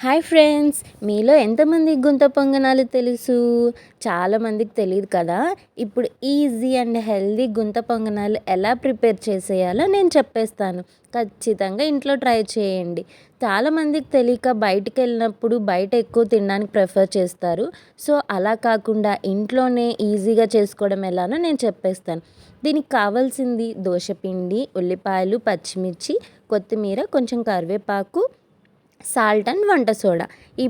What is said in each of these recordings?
Hi friends, మీలో ఎంతమందికి గుంత పొంగనాలు తెలుసు? చాలామందికి తెలియదు కదా. ఇప్పుడు ఈజీ అండ్ హెల్దీ గుంత పొంగనాలు ఎలా ప్రిపేర్ చేసేయాలో నేను చెప్పేస్తాను. ఖచ్చితంగా ఇంట్లో ట్రై చేయండి. చాలామందికి తెలియక బయటికి వెళ్ళినప్పుడు బయట ఎక్కువ తినడానికి ప్రిఫర్ చేస్తారు. సో అలా కాకుండా ఇంట్లోనే ఈజీగా చేసుకోవడం ఎలానో నేను చెప్పేస్తాను. దీనికి కావాల్సింది దోసపిండి, ఉల్లిపాయలు, పచ్చిమిర్చి, కొత్తిమీర, కొంచెం కరివేపాకు, సాల్ట్ అండ్ వంట సోడా. ఈ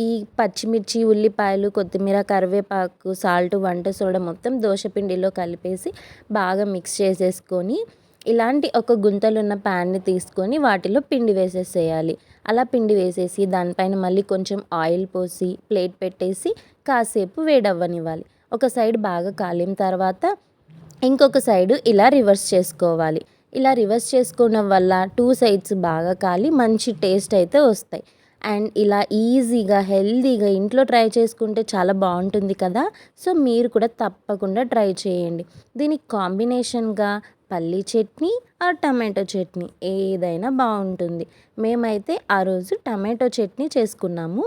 ఈ పచ్చిమిర్చి, ఉల్లిపాయలు, కొత్తిమీర, కరివేపాకు, సాల్ట్, వంట సోడా మొత్తం దోసపిండిలో కలిపేసి బాగా మిక్స్ చేసేసుకొని ఇలాంటి ఒక గుంతలున్న ప్యాన్ని తీసుకొని వాటిలో పిండి వేసేసేయాలి. అలా పిండి వేసేసి దానిపైన మళ్ళీ కొంచెం ఆయిల్ పోసి ప్లేట్ పెట్టేసి కాసేపు వేడవ్వనివ్వాలి. ఒక సైడ్ బాగా కాలిన తర్వాత ఇంకొక సైడు ఇలా రివర్స్ చేసుకోవాలి. ఇలా రివర్స్ చేసుకోవడం వల్ల 2 సైడ్స్ బాగా కాలి మంచి టేస్ట్ అయితే వస్తాయి. అండ్ ఇలా ఈజీగా హెల్తీగా ఇంట్లో ట్రై చేసుకుంటే చాలా బాగుంటుంది కదా. సో మీరు కూడా తప్పకుండా ట్రై చేయండి. దీనికి కాంబినేషన్గా పల్లీ చట్నీ ఆర్ టమాటో చట్నీ ఏదైనా బాగుంటుంది. మేమైతే ఆ రోజు టమాటో చట్నీ చేసుకున్నాము.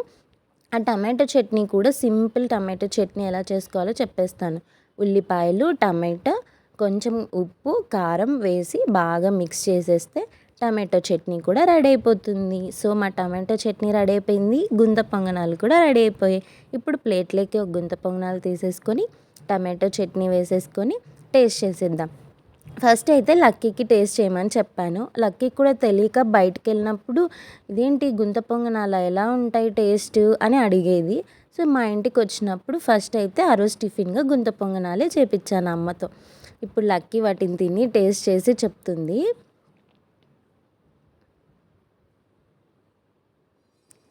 ఆ టమాటో చట్నీ కూడా సింపుల్ టమాటో చట్నీ ఎలా చేసుకోవాలో చెప్పేస్తాను. ఉల్లిపాయలు, టమాటో, కొంచెం ఉప్పు, కారం వేసి బాగా మిక్స్ చేసేస్తే టమాటో చట్నీ కూడా రెడీ అయిపోతుంది. సో మా టమాటో చట్నీ రెడీ అయిపోయింది. గుంత పొంగనాలు కూడా రెడీ అయిపోయాయి. ఇప్పుడు ప్లేట్లోకి ఒక గుంత పొంగనాలు తీసేసుకొని టమాటో చట్నీ వేసేసుకొని టేస్ట్ చేసేద్దాం. ఫస్ట్ అయితే లక్కీకి టేస్ట్ చేయమని చెప్పాను. లక్కీకి కూడా తెలియక బయటికి వెళ్ళినప్పుడు ఇదేంటి గుంత పొంగనాలు ఎలా ఉంటాయి టేస్ట్ అని అడిగేది. సో మా ఇంటికి వచ్చినప్పుడు ఫస్ట్ అయితే ఆ రోజు టిఫిన్గా గుంత పొంగనాలే చేపించాను అమ్మతో. ఇప్పుడు లక్కీ వాటిని తిని టేస్ట్ చేసి చెప్తుంది.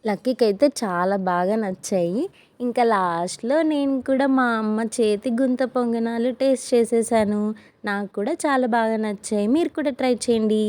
లక్కీకి అయితే చాలా బాగా నచ్చాయి. ఇంకా లాస్ట్‌లో నేను కూడా మా అమ్మ చేతి గుంత పొంగనాలు టేస్ట్ చేసేసాను. నాకు కూడా చాలా బాగా నచ్చాయి. మీరు కూడా ట్రై చేయండి.